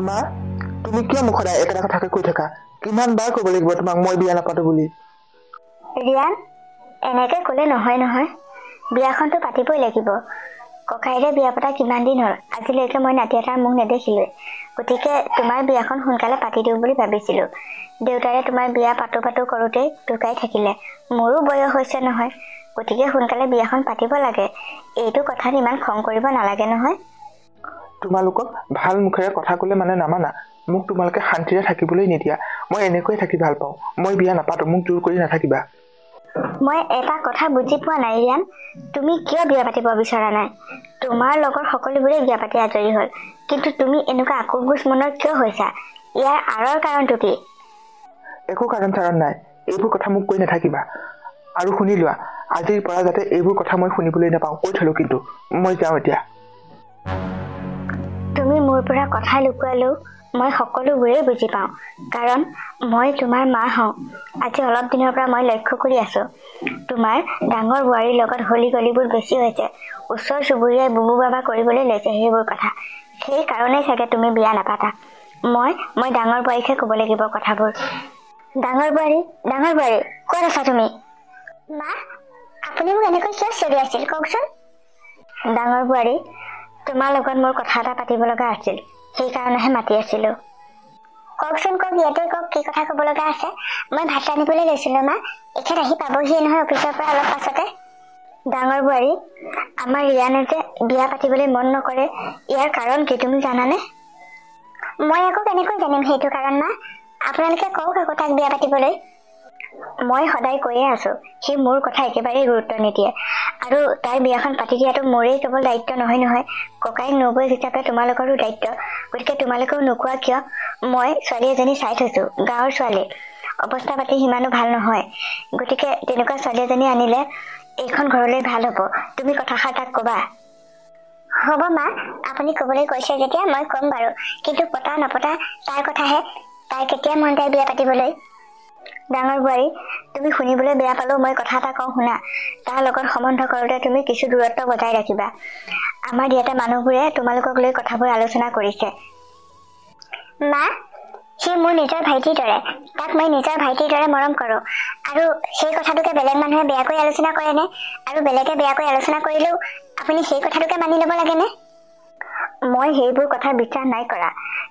মা তুমি কিয় মোক সদায় একেটা কথাকে কৈ থাকা? কিমান বাৰ ক'ব লাগিব তোমাক মই বিয়া নাপাতো বুলি? ৰিয়ান, এনেকে ক'লে নহয় নহয়। বিয়াখনতো পাতিবই লাগিব। ককাইৰে বিয়া পতা কিমান দিন হ'ল, আজিলৈকে মই নাতি এটাৰ মুখ নেদেখিলোৱে। গতিকে তোমাৰ বিয়াখন সোনকালে পাতি দিওঁ বুলি ভাবিছিলো। দেউতাৰে তোমাৰ বিয়া পাতো পাতো কৰোঁতেই ঢুকাই থাকিলে। মোৰো বয়স হৈছে নহয়, গতিকে সোনকালে বিয়াখন পাতিব লাগে। এইটো কথাত ইমান খং কৰিব নালাগে নহয়। তোমালোকক ভাল মুখেৰে কথা ক'লে মানে নামানা। মোক তোমালোকে শান্তিৰে থাকিবলৈ নিদিয়া। মই এনেকৈয়ে থাকি ভাল পাওঁ। মই বিয়া নাপাতো, মোক জোৰ কৰি নাথাকিবা। মই এটা কথা বুজি পোৱা নাই ৰিয়ান, তুমি কিয় বিয়া পাতিব বিচৰা নাই? তোমাৰ লগৰ সকলোবোৰে বিয়া পাতি আজৰি হ'ল, কিন্তু তুমি এনেকুৱা আকোৰগোজ মনৰ কিয় হৈছা? ইয়াৰ আঁৰৰ কাৰণটো কি? একো কাৰণ চাৰণ নাই, এইবোৰ কথা মোক কৈ নাথাকিবা। আৰু শুনি লোৱা, আজিৰ পৰা যাতে এইবোৰ কথা মই শুনিবলৈ নাপাওঁ কৈ থলো। কিন্তু মই যাওঁ এতিয়া। তুমি মোৰ পৰা কথা লুকুৱালেও মই সকলোবোৰেই বুজি পাওঁ, কাৰণ মই তোমাৰ মা হওঁ। আজি অলপ দিনৰ পৰা মই লক্ষ্য কৰি আছো, তোমাৰ ডাঙৰ বোৱাৰীৰ লগত হলি গলিবোৰ বেছি হৈছে। ওচৰ চুবুৰীয়াই বুবু বাবা কৰিবলৈ লৈছে সেইবোৰ কথা। সেই কাৰণেই চাগে তুমি বিয়া নাপাতা। মই ডাঙৰ বোৱাৰীকহে ক'ব লাগিব কথাবোৰ। ডাঙৰ বোৱাৰী, ক'ত আছা তুমি? মা, আপুনি মোক এনেকৈ কিয় চিঞৰি আছিল কওকচোন? ডাঙৰ বোৱাৰী, তোমাৰ লগত মোৰ কথা এটা পাতিব লগা আছিল, সেইকাৰণেহে মাতি আছিলো। কওকচোন কওক, ইয়াতে কওক, কি কথা ক'ব লগা আছে? মই ভাত ৰান্ধিবলৈ লৈছিলো মা, এখেত আহি পাবহিয়ে নহয় অফিচৰ পৰা অলপ পাছতে। ডাঙৰ বোৱাৰী, আমাৰ ৰিয়ানে যে বিয়া পাতিবলৈ মন নকৰে, ইয়াৰ কাৰণ কি তুমি জানানে? মই আকৌ কেনেকৈ জানিম সেইটো কাৰণ মা? আপোনালোকে কওক আকৌ তাক বিয়া পাতিবলৈ। মই সদায় কৈয়ে আছো, সি মোৰ কথা একেবাৰেই গুৰুত্ব নিদিয়ে। আৰু তাইৰ বিয়াখন পাতি দিয়াটো মোৰেই কেৱল দায়িত্ব নহয়, ককাইক নবৈ হিচাপে তোমালোকৰো দায়িত্ব। গতিকে তোমালোকেও নোকোৱা কিয়? মই ছোৱালী এজনী চাই থৈছো, গাঁৱৰ ছোৱালী, অৱস্থা পাতি সিমানো ভাল নহয়। গতিকে তেনেকুৱা ছোৱালী এজনী আনিলে এইখন ঘৰলৈ ভাল হ'ব। তুমি কথাষাৰ তাক কবা। হ'ব মা, আপুনি কবলৈ কৈছে যেতিয়া মই কম বাৰু, কিন্তু পতা নপতা তাৰ কথাহে। তাই কেতিয়া মন যায় বিয়া পাতিবলৈ? ডাঙৰ বোৱাৰী, তুমি শুনিবলৈ বেয়া পালেও মই কথা এটা কওঁ শুনা। তাৰ লগত সম্বন্ধ কৰোঁতে তুমি কিছু দূৰত্ব বজাই ৰাখিবা। আমাৰ ইয়াতে মানুহবোৰে তোমালোকক লৈ কথাবোৰ আলোচনা কৰিছে। মা, সি মোৰ নিজৰ ভাইটিৰ দৰে, তাক মই নিজৰ ভাইটিৰ দৰে মৰম কৰো। আৰু সেই কথাটোকে বেলেগ মানুহে বেয়াকৈ আলোচনা কৰেনে? আৰু বেলেগে বেয়াকৈ আলোচনা কৰিলেও আপুনি সেই কথাটোকে মানি ল'ব লাগেনে? মই সেইবোৰ কথা বিচাৰ নাই কৰা,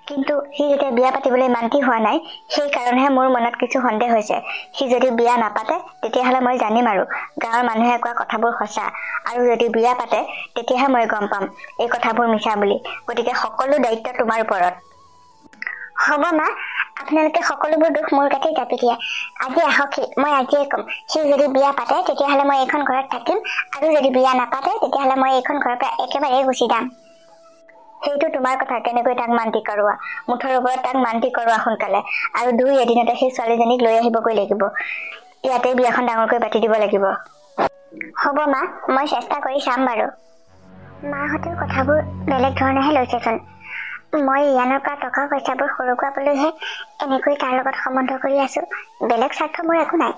কিন্তু সি যেতিয়া বিয়া পাতিবলৈ মান্তি হোৱা নাই, সেই কাৰণেহে মোৰ মনত কিছু সন্দেহ হৈছে। সি যদি বিয়া নাপাতে তেতিয়াহ'লে মই জানিম আৰু গাঁৱৰ মানুহে কোৱা কথাবোৰ সঁচা। আৰু যদি বিয়া পাতে তেতিয়াহে মই গম পাম এই কথাবোৰ মিছা বুলি। গতিকে সকলো দায়িত্ব তোমাৰ ওপৰত। হ'ব মা, আপোনালোকে সকলোবোৰ দুখ মোৰ গাতে জাপি দিয়ে। আজি আহক সি, মই আজিয়ে কম। সি যদি বিয়া পাতে তেতিয়াহ'লে মই এইখন ঘৰত থাকিম, আৰু যদি বিয়া নাপাতে তেতিয়াহ'লে মই এইখন ঘৰৰ পৰা একেবাৰে গুচি যাম। সেইটো তোমাৰ কথা, কেনেকৈ তাক মান্তি কৰোৱা। মুঠৰ ওপৰত তাক মান্তি কৰোৱা সোনকালে, আৰু দুই এদিনতে সেই ছোৱালীজনীক লৈ আহিবগৈ লাগিব। ইয়াতে বিয়াখন ডাঙৰকৈ পাতি দিব লাগিব। হ'ব মা, মই চেষ্টা কৰি চাম বাৰু। মাহঁতেও কথাবোৰ বেলেগ ধৰণেহে লৈছেচোন। মই ৰিয়ানৰ পৰা টকা পইচাবোৰ সৰুকুৱাবলৈহে এনেকৈ তাৰ লগত সম্বন্ধ কৰি আছো। বেলেগ স্বাৰ্থ মোৰ একো নাই,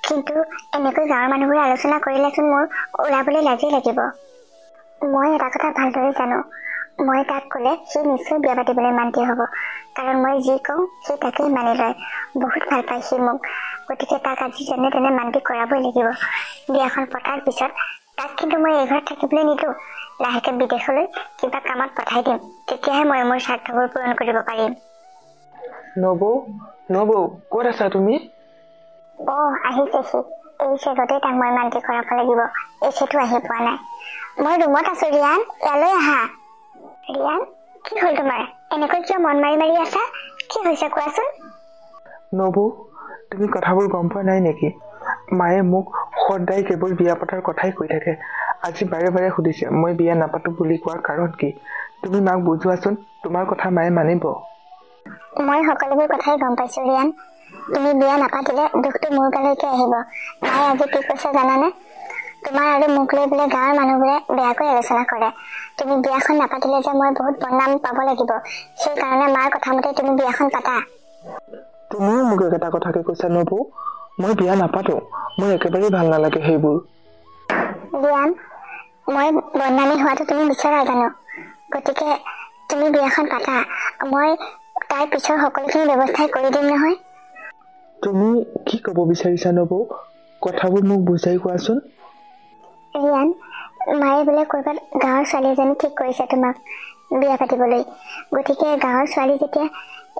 কিন্তু এনেকৈ গাঁৱৰ মানুহবোৰে আলোচনা কৰিলেচোন মোৰ ওলাবলৈ লাজেই লাগিব। মই এটা কথা ভালদৰে জানো, মই তাক ক'লে সি নিশ্চয় বিয়া পাতিবলৈ মান্তি হ'ব, কাৰণ মই যি কওঁ সি তাকেই মানি লয়। বহুত ভাল পায় সি মোক, গতিকে তাক আজি যেনে তেনে মান্তি কৰাবই লাগিব। বিয়াখন পতাৰ পিছত তাক কিন্তু মই এই ঘৰত থাকিবলৈ নিদিওঁ। লাহেকে বিদেশলৈ কিবা কামত পঠাই দিম, তেতিয়াহে মই মোৰ স্বাৰ্থবোৰ পূৰণ কৰিব পাৰিম। নবৌ, ক'ত আছা তুমি? আহিছে সি। এই চেগতে তাক মই মান্তি কৰাব লাগিব। এই সেইটো আহি পোৱা নাই। মই ৰুমত আছো ৰিয়ান, ইয়ালৈ আহা। ৰিয়ান, কি হ'ল তোমাৰ? এনেকৈ কিয় মন মাৰি মাৰি আছা? কি হৈছে কোৱাচোন? নবৌ, তুমি কথাবোৰ গম পোৱা নাই নেকি? মায়ে মোক সদায় কেৱল বিয়া পতাৰ কথাই কৈ থাকে। আজি বাৰে বাৰে সুধিছে মই বিয়া নাপাতো বুলি কোৱাৰ কাৰণ কি। তুমি মাক বুজোৱাচোন, তোমাৰ কথা মায়ে মানিব। মই সকলোবোৰ কথাই গম পাইছো ৰিয়ান। তুমি বিয়া নাপাতিলে দুখটো মোৰ গালৈকে আহিব। মায়ে আজি কি কৈছে জানানে? তোমাৰ আৰু মোক লৈ বোলে গাঁৱৰ মানুহবোৰে বেয়াকৈ আলোচনা কৰে। তুমি বিয়াখন নাপাতিলে যে মই বহুত বদনাম পাব লাগিব, সেইকাৰণে মাৰ কথা মতে তুমি বিয়াখন পাতা। তুমিও মোক একেটা কথাকে কৈছা নবৌ। মই বিয়া নাপাতো, মোৰ একেবাৰেই ভাল নালাগে সেইবোৰ। ৰিয়ান, মই বদনামী হোৱাটো তুমি বিচৰা জানো? গতিকে তুমি বিয়াখন পাতা, মই তাৰ পিছৰ সকলোখিনি ব্যৱস্থাই কৰি দিম নহয়। তুমি কি ক'ব বিচাৰিছা নবৌ? কথাবোৰ মোক বুজাই কোৱাচোন। ৰিয়ান, মায়ে বোলে ক'ৰবাত গাঁৱৰ ছোৱালী এজনী ঠিক কৰিছে তোমাক বিয়া পাতিবলৈ। গতিকে গাঁৱৰ ছোৱালী যেতিয়া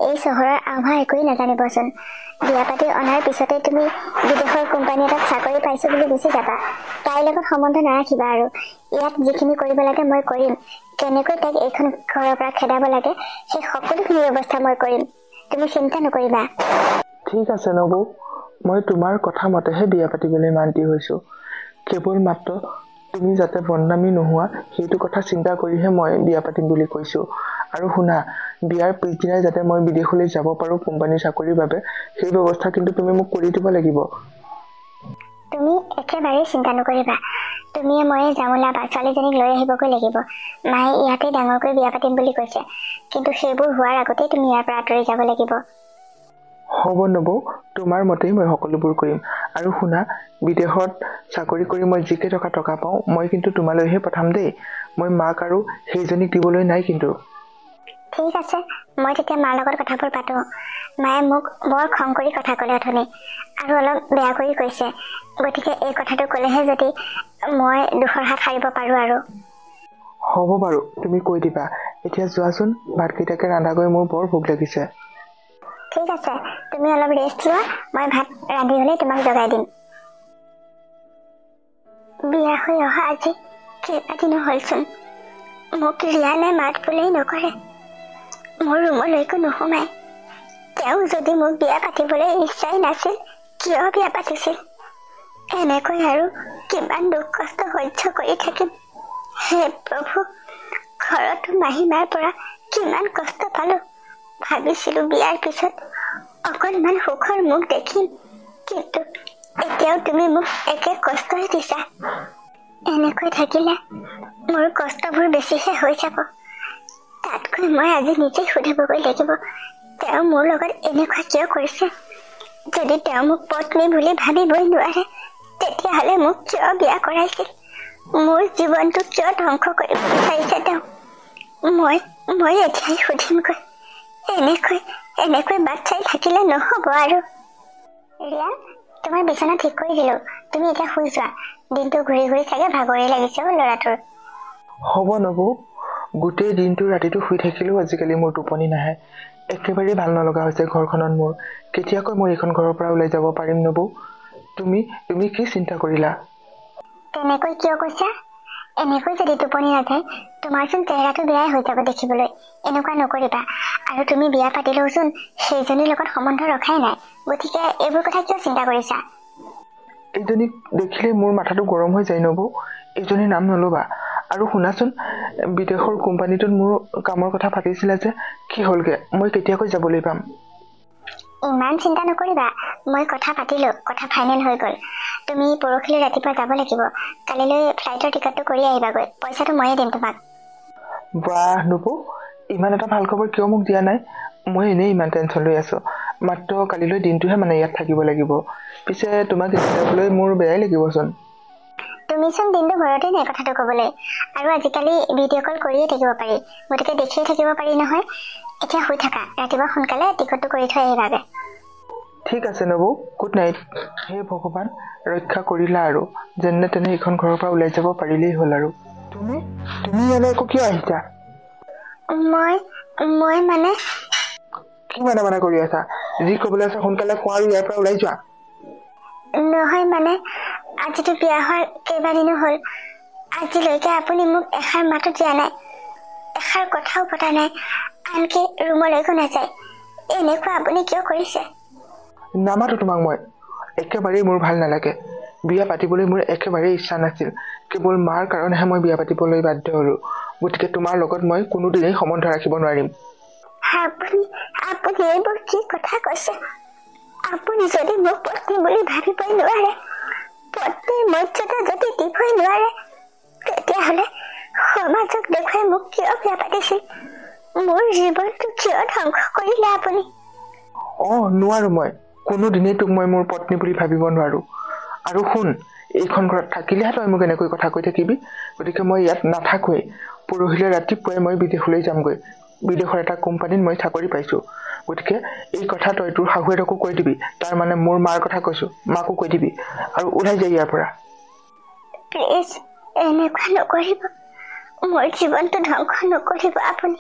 এই চহৰৰ আভা একোৱেই নাজানিবচোন। বিয়া পাতি অনাৰ পিছতে তুমি বিদেশৰ কোম্পানী এটাত চাকৰি পাইছো বুলি গুচি যাবা। তাইৰ লগত সম্বন্ধ নাৰাখিবা আৰু ইয়াত যিখিনি কৰিব লাগে মই কৰিম। কেনেকৈ তাইক এইখন ঘৰৰ পৰা খেদাব লাগে সেই সকলোখিনি ব্যৱস্থা মই কৰিম, তুমি চিন্তা নকৰিবা। ঠিক আছে নবৌ, মই তোমাৰ কথা মতেহে বিয়া পাতিবলৈ মান্তি হৈছো। কেৱল মাত্ৰ তুমি যাতে বদনামী নোহোৱা সেইটো কথা চিন্তা কৰিহে মই বিয়া পাতিম বুলি কৈছো। আৰু শুনা, বিয়াৰ পিছদিনাই যাতে মই বিদেশলৈ যাব পাৰো কোম্পানীৰ চাকৰিৰ বাবে, সেই ব্যৱস্থা কিন্তু তুমি মোক কৰি দিব লাগিব। তুমি একেবাৰে চিন্তা নকৰিবা, তুমিয়ে ময়ে যাম, ওলাবা। ছোৱালীজনীক লৈ আহিবগৈ লাগিব। মায়ে ইয়াতে ডাঙৰকৈ বিয়া পাতিম বুলি কৈছে, কিন্তু সেইবোৰ হোৱাৰ আগতেই তুমি ইয়াৰ পৰা আঁতৰি যাব লাগিব। হ'ব নবৌ, তোমাৰ মতেই মই সকলোবোৰ কৰিম। আৰু শুনা, বিদেশত চাকৰি কৰি মই যিকে টকা পাওঁ মই কিন্তু তোমালৈহে পঠাম দেই। মই মাক আৰু সেইজনীক দিবলৈ নাই কিন্তু। ঠিক আছে, মই তেতিয়া মাৰ লগত কথাবোৰ পাতো। মায়ে মোক বৰ খং কৰি কথা ক'লে অথনি, আৰু অলপ বেয়া কৰি কৈছে। গতিকে এই কথাটো ক'লেহে যদি মই দুখৰ হাত সাৰিব পাৰো আৰু। হ'ব বাৰু, তুমি কৈ দিবা। এতিয়া যোৱাচোন, ভাতকেইটাকে ৰান্ধাগৈ, মোৰ বৰ ভোক লাগিছে। ঠিক আছে, তুমি অলপ ৰেষ্ট লোৱা, মই ভাত ৰান্ধি হ'লে তোমাক জগাই দিম। বিয়া হৈ অহা আজি কেইবাদিনো হ'লচোন, মোক ৰিয়ানে মাত বোলেই নকৰে, মোৰ ৰুমলৈকো নোসোমাই। তেওঁ যদি মোক বিয়া পাতিবলৈ ইচ্ছাই নাছিল, কিয় বিয়া পাতিছিল? এনেকৈ আৰু কিমান দুখ কষ্ট সহ্য কৰি থাকিম। হে প্ৰভু, ঘৰতো মাহীমাৰ পৰা কিমান কষ্ট পালো। ভাবিছিলো বিয়াৰ পিছত অকণমান সুখৰ মুখ দেখিম, কিন্তু এতিয়াও তুমি মোক একে কষ্টই দিছা। এনেকৈ থাকিলে মোৰ কষ্টবোৰ বেছিহে হৈ যাব। তাতকৈ মই আজি নিজে সুধিবগৈ লাগিব, তেওঁ মোৰ লগত এনেকুৱা কিয় কৰিছে? যদি তেওঁ মোক পত্নী বুলি ভাবিবই নোৱাৰে, তেতিয়াহ'লে মোক কিয় বিয়া কৰাইছিল? মোৰ জীৱনটো কিয় ধ্বংস কৰিব বিচাৰিছে তেওঁ? মই এতিয়াই সুধিমগৈ। এনেকৈ বাট চাই থাকিলে নহ'ব আৰু। ৰিয়া, তোমাৰ বিচনা ঠিক কৰি দিলো, তুমি এতিয়া শুই যোৱা। দিনটো ঘূৰি ঘূৰি চাগে ভাগৰেই লাগিছে ল'ৰাটোৰ। হ'ব নবৌ, গোটেই দিনটো ৰাতিটো শুই থাকিলেও আজিকালি মোৰ টোপনি নাহে। একেবাৰে ভাল নলগা হৈছে ঘৰখনত মোৰ। কেতিয়াকৈ মই এইখন ঘৰৰ পৰা ওলাই যাব পাৰিম নবৌ? তুমি কি চিন্তা কৰিলা? তেনেকৈ কিয় কৈছা? এনেকৈ যদি টোপনি নাযায় তোমাৰচোন চেহেৰাটো বেয়াই হৈ যাব দেখিবলৈ। এনেকুৱা নকৰিবা। আৰু তুমি বিয়া পাতিলেওচোন সেইজনীৰ লগত সম্বন্ধ ৰখাই নাই, গতিকে এইবোৰ কথা কিয় চিন্তা কৰিছা? এইজনীক দেখিলে মোৰ মাথাটো গৰম হৈ যায় নবৌ, এইজনীৰ নাম নল'বা। আৰু শুনাচোন, বিদেশৰ কোম্পানীটোত মোৰ কামৰ কথা পাতিছিলে যে, কি হ'লগে? মই কেতিয়াকৈ যাবলৈ পাম? ইমান চিন্তা নকৰিবা, মই কথা পাতিলো, কথা ফাইনেল হৈ গ'ল। তুমি পৰহিলৈ ৰাতিপুৱা যাব লাগিব। কালিলৈ ফ্লাইটৰ টিকটটো কৰি আহিবাগৈ, পইচাটো ময়ে দিম তোমাক। বাহ নবৌ, ইমান এটা ভাল খবৰ কিয় মোক দিয়া নাই? মই এনেই ইমান টেনশ্যন লৈ আছো। মাত্ৰ কালিলৈ দিনটোহে মানে ইয়াত থাকিব লাগিব। পিছে তোমাক যাবলৈ মোৰ বেয়াই লাগিবচোন। তুমিচোন দিনটো ঘৰতে নাই কথাটো ক'বলৈ, আৰু আজিকালি ভিডিঅ' কল কৰিয়ে থাকিব পাৰি, গতিকে দেখিয়ে থাকিব পাৰি নহয়। এতিয়া শুই থাকা, ৰাতিপুৱা সোনকালে টিকটটো কৰি থৈ আহিবাগে। ঠিক আছে নবৌ, গুড নাইট। হে ভগৱান, ৰক্ষা কৰিলা আৰু। যেনে তেনে এইখন ঘৰৰ পৰা ওলাই যাব পাৰিলেই হ'ল আৰু। তুমি ইয়ালৈ আকৌ কিয় আহিছা? মই মানে কি মানে কৰি আছা? যি ক'বলৈ আছে সোনকালে কোৱা আৰু ইয়াৰ পৰা ওলাই যোৱা। নহয় মানে, আজিতো বিয়া হোৱাৰ কেইবাদিনো হ'ল, আজিলৈকে আপুনি মোক এষাৰ মাতো দিয়া নাই, এষাৰ কথাও পতা নাই, আনকি ৰুমলৈকো নাযায়। এনেকুৱা আপুনি কিয় কৰিছে? নামাতো তোমাক মই, একেবাৰেই মোৰ ভাল নালাগে। বিয়া পাতিবলৈ মোৰ একেবাৰেই ইচ্ছা নাছিল। কেৱল মাৰ কাৰণেহে মই বিয়া পাতিবলৈ বাধ্য হলো। গতিকে তোমাৰ লগত মই কোনোদিনেই সম্বন্ধ ৰাখিব নোৱাৰিম। আপুনি এইবোৰ কি কথা কৈছে? আপুনি যদি মোক পত্নী বুলি ভাবিবই নোৱাৰে, পত্নীৰ মৰ্যাদা যদি দিবই নোৱাৰে, তেতিয়াহ'লে সমাজক দেখুৱাই মোক কিয় বিয়া পাতিছিল? মোৰ জীৱনটো কিয় ধ্বংস কৰিলে আপুনি? নোৱাৰো মই। কোনোদিনেই তোক মই মোৰ পত্নী বুলি ভাবিব নোৱাৰো। আৰু শুন, এইখন ঘৰত থাকিলেহে তই মোক এনেকৈ কথা কৈ থাকিবি। গতিকে মই ইয়াত নাথাকোৱেই। পৰহিলৈ ৰাতিপুৱাই মই বিদেশলৈ যামগৈ বিদেশৰ এটা কোম্পানীত মই চাকৰি পাইছোঁ গতিকে এই কথা তই তোৰ শাহুৱেকো কৈ দিবি তাৰ মানে মোৰ মাৰ কথা কৈছোঁ মাকো কৈ দিবি আৰু ওলাই যায় ইয়াৰ পৰা প্লিজ এনেকুৱা নকৰিব মোৰ জীৱনটো ধ্বংস নকৰিব আপুনি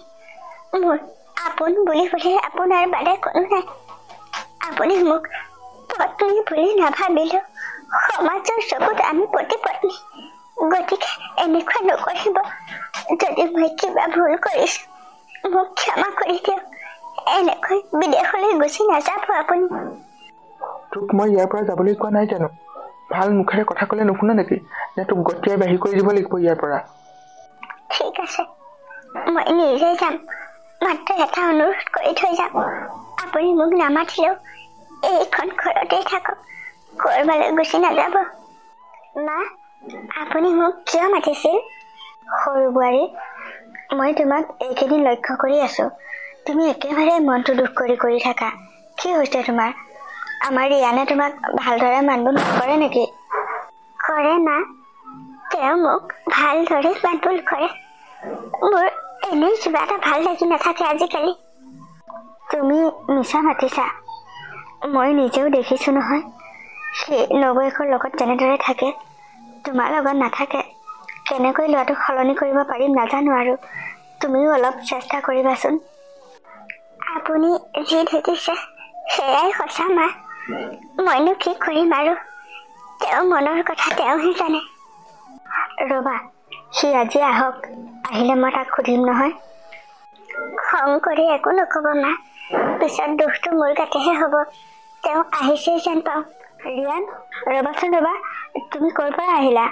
মোৰ আপোন বুলিবলৈ আপোনাৰ বাদে কোনো নাই আপুনি মোক পত্নী বুলি নাভাবিলেও সমাজৰ চকুত আমি পতি পত্নী গতিকে এনেকুৱা নকৰিব যদি মই কিবা ভুল কৰিছো মোক ক্ষমা কৰি দিয়ক এনেকৈ বিদেশলৈ গুচি নাযাব আপুনি তোক মই ইয়াৰ পৰা যাবলৈ কোৱা নাই জানো ভাল মুখেৰে কথা ক'লে নুশুনা নেকি নে তোক গতিয়াই বাহিৰ কৰি দিব লাগিব ইয়াৰ পৰা ঠিক আছে মই নিজে যাম মাত্ৰ এটা অনুৰোধ কৰি থৈ যাম আপুনি মোক নামাতিলেও এইখন ঘৰতে থাকক ক'ৰবালৈ গুচি নাযাব মা আপুনি মোক কিয় মাতিছিল সৰু বোৱাৰী মই তোমাক এইকেইদিন লক্ষ্য কৰি আছো তুমি একেবাৰে মনটো দুখ কৰি থাকা কি হৈছে তোমাৰ আমাৰ ৰিয়ানে তোমাক ভালদৰে মানবোল নকৰে নেকি কৰে মা তেওঁ মোক ভালদৰে মানবোল কৰে মোৰ এনেই কিবা এটা ভাল লাগি নাথাকে আজিকালি তুমি মিছা মাতিছা মই নিজেও দেখিছো নহয় সেই নবৌয়েকৰ লগত যেনেদৰে থাকে তোমাৰ লগত নাথাকে কেনেকৈ ল'ৰাটো সলনি কৰিব পাৰিম নাজানো আৰু তুমিও অলপ চেষ্টা কৰিবাচোন আপুনি যি দেখিছে সেয়াই সঁচা মা মইনো কি কৰিম আৰু তেওঁ মনৰ কথা তেওঁহে জানে ৰবা সি আজি আহক আহিলে মই তাক সুধিম নহয় খং কৰি একো নকব মা পিছত দুখটো মোৰ গাতেহে হ'ব তেওঁ আহিছেই যেন পাওঁ ৰিয়ান ৰবাচোন ৰবা তুমি ক'ৰ পৰা আহিলা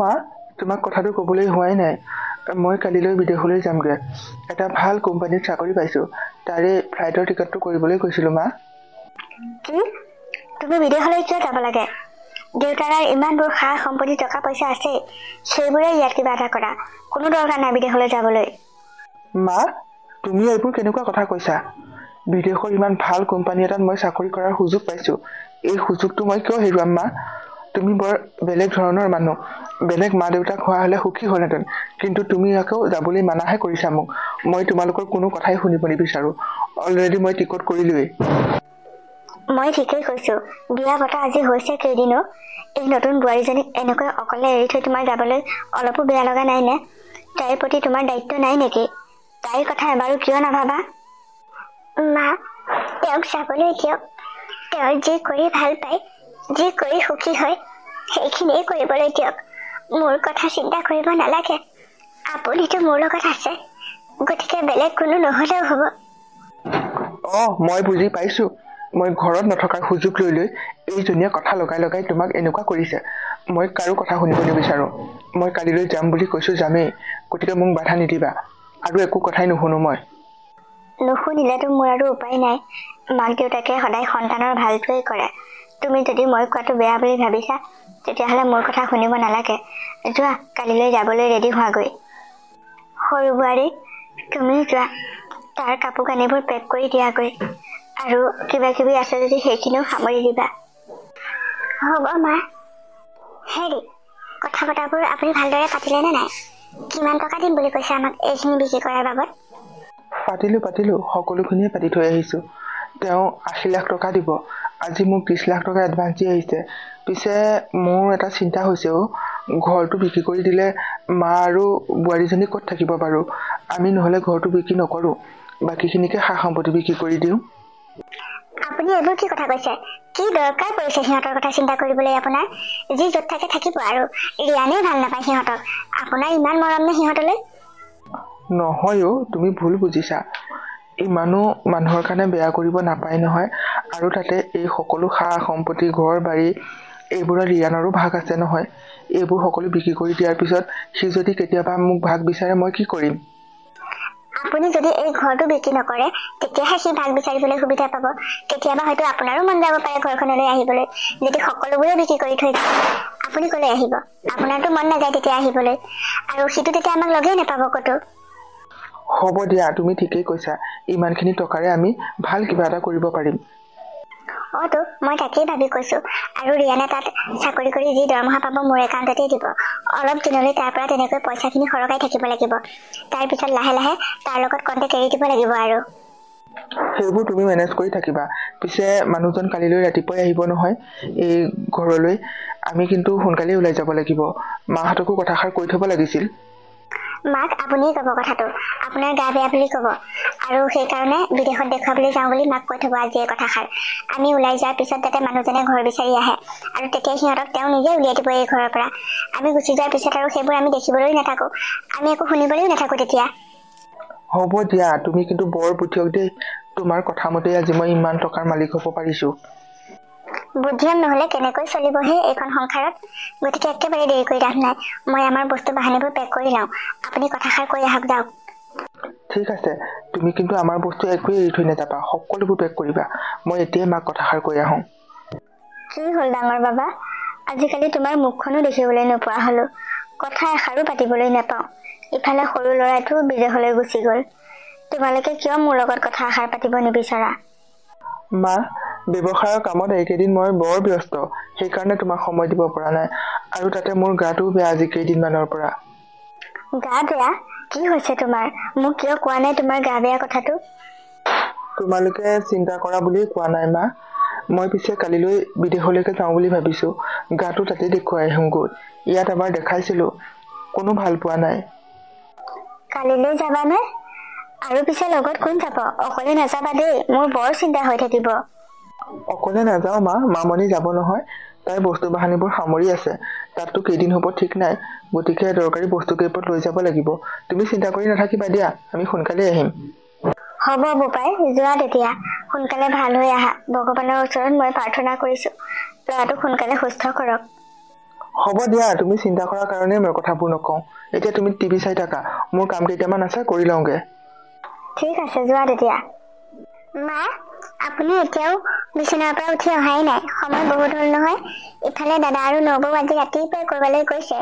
মা তোমাক কথাটো ক'বলৈ হোৱাই নাই মই কালিলৈ বিদেশলৈ যামগৈ এটা ভাল কোম্পানীত চাকৰি পাইছোঁ তাৰে ফ্লাইটৰ টিকটটো কৰিবলৈ কৈছিলোঁ মা কি তুমি বিদেশলৈ কিয় যাব লাগে দেউতাৰ ইমানবোৰ সা সম্পত্তি টকা পইচা আছে সেইবোৰে ইয়াত কিবা এটা কৰা কোনো দৰকাৰ নাই বিদেশলৈ যাবলৈ মা তুমি এইবোৰ কেনেকুৱা কথা কৈছা বিদেশৰ ইমান ভাল কোম্পানী এটাত মই চাকৰি কৰাৰ সুযোগ পাইছোঁ এই সুযোগটো মই কিয় হেৰুৱাম মা তুমি বৰ বেলেগ ধৰণৰ মানুহ বেলেগ মা দেউতাক হোৱা হ'লে সুখী হ'লহেঁতেন কিন্তু তুমি আকৌ যাবলৈ মানাহে কৰিছা মোক মই তোমালোকৰ কোনো কথাই শুনিব নিবিচাৰোঁ অলৰেডি মই টিকট কৰিলোৱেই মই ঠিকেই কৈছোঁ বিয়া পতা আজি হৈছে কেইদিনো এই নতুন বোৱাৰীজনীক এনেকৈ অকলে এৰি থৈ তোমাৰ যাবলৈ অলপো বেয়া লগা নাই নে তাইৰ প্ৰতি তোমাৰ দায়িত্ব নাই নেকি তাইৰ কথা এবাৰো কিয় নাভাবা মা তেওঁক যাবলৈ দিয়ক তেওঁ যি কৰি ভাল পায় যি কৰি সুখী হয় সেইখিনিয়ে কৰিবলৈ দিয়ক মোৰ কথা চিন্তা কৰিব নালাগে আপুনিতো মোৰ লগত আছে গতিকে বেলেগ কোনো নহ'লেও হ'ব মই বুজি পাইছোঁ মই ঘৰত নথকাৰ সুযোগ লৈ এইজনীয়ে কথা লগাই তোমাক এনেকুৱা কৰিছে মই কাৰো কথা শুনিব নিবিচাৰোঁ মই কালিলৈ যাম বুলি কৈছোঁ যামেই গতিকে মোক বাধা নিদিবা আৰু একো কথাই নুশুনো মই নুশুনিলেতো মোৰ আৰু উপায় নাই মাক দেউতাকে সদায় সন্তানৰ ভালটোৱেই কৰে তুমি যদি মই কোৱাটো বেয়া বুলি ভাবিছা তেতিয়াহ'লে মোৰ কথা শুনিব নালাগে যোৱা কালিলৈ যাবলৈ ৰেডি হোৱাগৈ সৰু বোৱাৰী তুমি যোৱা তাৰ কাপোৰ কানিবোৰ পেক কৰি দিয়াগৈ আৰু কিবা কিবি আছে যদি সেইখিনিও সামৰি দিবা হ'ব মা হেৰি কথা বতৰাবোৰ আপুনি ভালদৰে পাতিলে নে নাই কিমান টকা দিম বুলি কৈছে আমাক এইখিনি বিক্ৰী কৰাৰ বাবদ পাতিলোঁ সকলোখিনিয়ে পাতি থৈ আহিছোঁ তেওঁ 80 লাখ টকা দিব আজি মোক 30 লাখ টকা এডভান্স দি আহিছে পিছে মোৰ এটা চিন্তা হৈছে ঘৰটো বিক্ৰী কৰি দিলে মা আৰু বোৱাৰীজনী ক'ত থাকিব বাৰু আমি নহ'লে ঘৰটো বিক্ৰী নকৰোঁ বাকীখিনিকে সা সম্পত্তি বিক্ৰী কৰি দিওঁ আপুনি এইবোৰ কি কথা কৈছে কি দৰকাৰ পৰিছে সিহঁতৰ কথা চিন্তা কৰিবলৈ আপোনাৰ যি য'ত থাকে থাকিব আৰু ৰিয়ানেই ভাল নাপায় সিহঁতক আপোনাৰ ইমান মৰম নে সিহঁতলৈ নহয় তুমি ভুল বুজিছা এই মানুহৰ কাৰণে বেয়া কৰিব নাপায় নহয় আৰু তাতে এই সকলো সা সম্পত্তি ঘৰ বাৰী এইবোৰৰ ৰিয়ানৰো ভাগ আছে নহয় এইবোৰ সকলো বিক্ৰী কৰি দিয়াৰ পিছত সি যদি কেতিয়াবা মোক ভাগ বিচাৰে মই কি কৰিম আপুনি যদি এই ঘৰটো বিক্ৰী নকৰে তেতিয়াহে সি ভাগ বিচাৰিবলৈ সুবিধা পাব কেতিয়াবা হয়তো আপোনাৰো মন যাব পাৰে ঘৰখনলৈ আহিবলৈ যদি সকলোবোৰে বিক্ৰী কৰি থৈ যায় আপুনি ক'লৈ আহিব আপোনাৰতো মন নাযায় তেতিয়া আহিবলৈ আৰু সিটো তেতিয়া আমাক লগেই নাপাব ক'তো হ'ব দিয়া তুমি ঠিকেই কৈছা ইমানখিনি টকাৰে আমি ভাল কিবা এটা কৰিব পাৰিম তো মই তাকেই ভাবি কৈছোঁ আৰু ৰিয়ানে তাত চাকৰি কৰি যি দৰমহা পাব মোৰ একাউণ্টতেই দিব অলপ দিনলৈ তাৰ পৰা তেনেকৈ পইচাখিনি সৰকাই থাকিব লাগিব। তাৰপিছত লাহে লাহে তাৰ লগত কণ্টেক্ট এৰি দিব লাগিব আৰু। সেইবোৰ তুমি মেনেজ কৰি থাকিবা। পিছে মানুহজন কালিলৈ ৰাতিপুৱাই আহিব নহয় এই ঘৰলৈ। আমি কিন্তু সোনকালে ওলাই যাব লাগিব। মাহঁতকো কথাষাৰ কৈ থব লাগিছিল। মাক আপুনি ক'ব কথাটো, আপোনাৰ গা বেয়া বুলি ক'ব, আৰু সেইকাৰণে বিদেশত দেখুৱাবলৈ যাওঁ বুলি মাক কৈ থব আজি এই কথাষাৰ। আমি ওলাই যোৱাৰ পিছত যাতে মানুহজনে ঘৰ বিচাৰি আহে, আৰু তেতিয়া সিহঁতক তেওঁ নিজে উলিয়াই দিব এই ঘৰৰ পৰা। আমি গুচি যোৱাৰ পিছত আৰু সেইবোৰ আমি দেখিবলৈ নাথাকো, আমি একো শুনিবলৈও নাথাকো তেতিয়া। হ'ব দিয়া, তুমি কিন্তু বৰ বুদ্ধিয়ক দেই। তোমাৰ কথা মতে আজি মই ইমান টকাৰ মালিক হ'ব পাৰিছো। বুদ্ধিয়ক নহলে কেনেকৈ চলিবহে এইখন সংসাৰত। গতিকে একেবাৰে দেৰি কৰি লাভ নাই। মই আমাৰ বস্তু বাহানিবোৰ পেক কৰি লওঁ, আপুনি কথাষাৰ কৈ আহক যাওক। ঠিক আছে, তুমি কিন্তু আমাৰ বস্তু একোৱে এৰি থৈ নাযাবা, সকলোবোৰ পেক কৰিবা। মই এতিয়াই মাক কথাষাৰ কৈ আহোঁ। কি হ'ল ডাঙৰ বাবা, আজিকালি তোমাৰ মুখখনো দেখিবলৈ নোপোৱা হলো, কথা এষাৰো পাতিবলৈ নাপাওঁ। ইফালে সৰু ল'ৰাটো বিদেশলৈ গুচি গল। তোমালোকে কিয় মোৰ লগত কথা এষাৰ পাতিব নিবিচাৰা? মা, ব্যৱসায়ৰ কামত এইকেইদিন মই বৰ ব্যস্ত, সেইকাৰণে তোমাক সময় দিব পৰা নাই। আৰু তাতে মোৰ গাটোও বেয়া আজি কেইদিনমানৰ পৰা। গা বেয়া? কি হৈছে তোমাৰ? মোক কিয় কোৱা নাই তোমাৰ গা বেয়া কথাটো? তোমালোকে চিন্তা কৰা বুলি কোৱা নাই মা। মই পিছে কালিলৈ বিদেশলৈকে যাওঁ বুলি ভাবিছো। গাটো তাতে দেখুৱাই আহোঁগৈ। ইয়াত এবাৰ দেখাইছিলো, কোনো ভাল পোৱা নাই। কালিলৈ যাবানে? আৰু পিছে লগত কোন যাব? অকলে নাযাবা দেই, মোৰ বৰ চিন্তা হৈ থাকিব। অকলে নাযাওঁ মা, মামনি যাব নহয়। তাই বস্তু বাহানিবোৰ সামৰি আছে। তাততো কেইদিন হ'ব ঠিক নাই, গতিকে দৰকাৰী বস্তু কেইপদ লৈ যাব লাগিব। তুমি চিন্তা কৰি নাথাকিবা দিয়া, আমি সোনকালে আহিম। হ'ব বোপাই, যোৱা তেতিয়া। সোনকালে ভাল হৈ আহা। ভগৱানৰ ওচৰত মই প্ৰাৰ্থনা কৰিছো ল'ৰাটোক সোনকালে সুস্থ কৰক। হ'ব দিয়া, তুমি চিন্তা কৰাৰ কাৰণে মই কথাবোৰ নকওঁ। এতিয়া তুমি টিভি চাই থাকা, মোৰ কাম কেইটামান আছে কৰি লওঁগে। ঠিক আছে, যোৱা তেতিয়া। মা, আপুনি এতিয়াও বিচনাৰ পৰা উঠি অহাই নাই? সময় বহুত হ'ল নহয়। ইফালে দাদা আৰু নবৌ আজি ৰাতিপুৱাই কৰবালৈ গৈছে।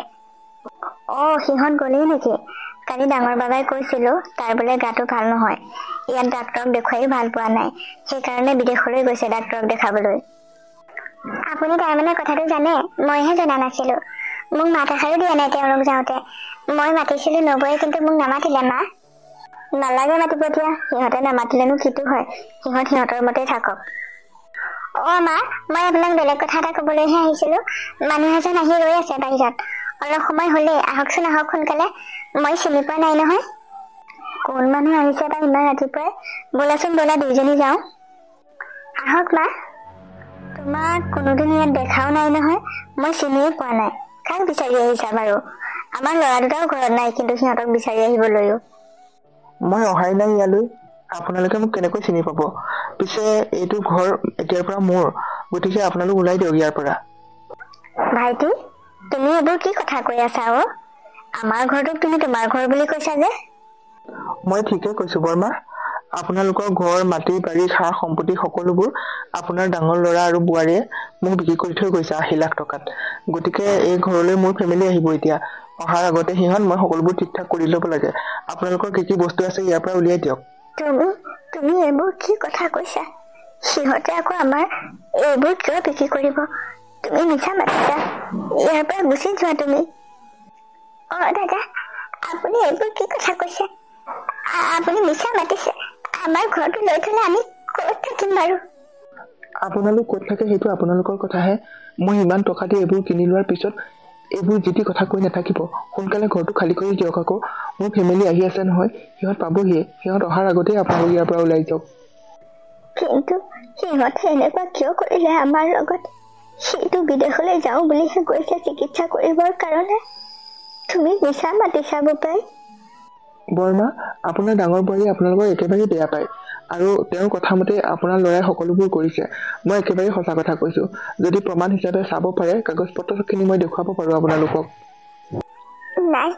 সিহঁত গলেই নেকি? কালি ডাঙৰ বাবাই কৈছিলো তাৰ বোলে গাটো ভাল নহয়। ইয়াত ডাক্তৰক দেখুৱাই ভাল পোৱা নাই, সেইকাৰণে বিদেশলৈ গৈছে ডাক্তৰক দেখাবলৈ। আপুনি তাৰমানে কথাটো জানে? মইহে জনা নাছিলো। মোক মাত এষাৰো দিয়া নাই তেওঁলোক যাওঁতে। মই মাতিছিলো, নবৌয়ে কিন্তু মোক নামাতিলে। মা, নালাগে মাতিব দিয়া। সিহঁতে নামাতিলেনো কিটো হয়, সিহঁত সিহঁতৰ মতে থাকক। মা, মই আপোনাক বেলেগ কথা এটা কবলৈহে আহিছিলো। মানুহ এজন আহি ৰৈ আছে বাহিৰত। অলপ সময় হলেই, আহকচোন আহক সোনকালে। মই চিনি পোৱা নাই নহয়। কোন মানুহ আহিছে বা ইমান ৰাতিপুৱাই? বলাচোন বলা, দুইজনী যাওঁ। আহক মা। তোমাক কোনোদিন ইয়াত দেখাও নাই নহয়, মই চিনিয়ে পোৱা নাই। কাক বিচাৰি আহিছা বাৰু? আমাৰ ল'ৰা দুটাও ঘৰত নাই, কিন্তু সিহঁতক বিচাৰি আহিবলৈও। মই অহাই নাই ইয়ালৈ, আপোনালোকে মোক কেনেকৈ চিনি পাব? পিছে এইটো ঘৰ এতিয়াৰ পৰা মোৰ, গতিকে আপোনালোক ওলাই দিয়ক ইয়াৰ পৰা। ভাইটি, তুমি এইবোৰ কি কথা কৈ আছা? আমাৰ ঘৰটোক তুমি তোমাৰ ঘৰ বুলি কৈছা যে? মই ঠিকে কৈছো বৰমা। আপোনালোকৰ ঘৰ, মাটি বাৰী, সা সম্পত্তি সকলোবোৰ আপোনাৰ ডাঙৰ ল'ৰা আৰু বোৱাৰীয়ে মোক বিক্ৰী কৰি থৈ গৈছে 80 লাখ টকাত। গতিকে এই ঘৰলৈ মোৰ ফেমিলি আহিব এতিয়া। অহাৰ আগতে সিহঁত মই সকলোবোৰ ঠিক ঠাক কৰি ল'ব লাগে। আপোনালোকৰ কি কি বস্তু আছে ইয়াৰ পৰা উলিয়াই দিয়ক। তুমি এইবোৰ কি কথা কৈছা? সিহঁতে আকৌ আমাৰ এইবোৰ কিয় বিক্ৰী কৰিব? তুমি মিছা মাতিছা। ইয়াৰ পৰা গুচি যোৱা তুমি। দাদা, আপুনি এইবোৰ কি কথা কৈছে? আপুনি মিছা মাতিছে। আমাৰ ঘৰটো লৈ থলে আমি ক'ত থাকিম বাৰু? আপোনালোক ক'ত থাকে সেইটো আপোনালোকৰ কথাহে। মই ইমান টকা দি এইবোৰ কিনি লোৱাৰ পিছত এইবোৰ যি কথা কৈ নাথাকিব। সোনকালে ঘৰটো খালী কৰি দিয়ক। আকৌ মোৰ ফেমিলি আহি আছে নহয়, সিহঁত পাবহিয়ে। সিহঁত অহাৰ আগতেই আপোনালোক ইয়াৰ পৰা ওলাই যাওক। কিন্তু সিহঁতে এনেকুৱা কিয় কৰিলে আমাৰ লগত? সিটো বিদেশলৈ যাওঁ বুলিহে গৈছে চিকিৎসা কৰিবৰ কাৰণে। তুমি মিছা মাতিছা বোপাই। বৰমা, আপোনাৰ ডাঙৰ বোৱাৰী আপোনালোকক একেবাৰে বেয়া পায়, আৰু তেওঁৰ কথা মতে আপোনাৰ ল'ৰাই সকলোবোৰ কৰিছে। মই একেবাৰে সঁচা কথা কৈছো। যদি প্ৰমাণ হিচাপে চাব পাৰে, কাগজ পত্ৰখিনি মই দেখুৱাব পাৰো আপোনালোকক। নাই,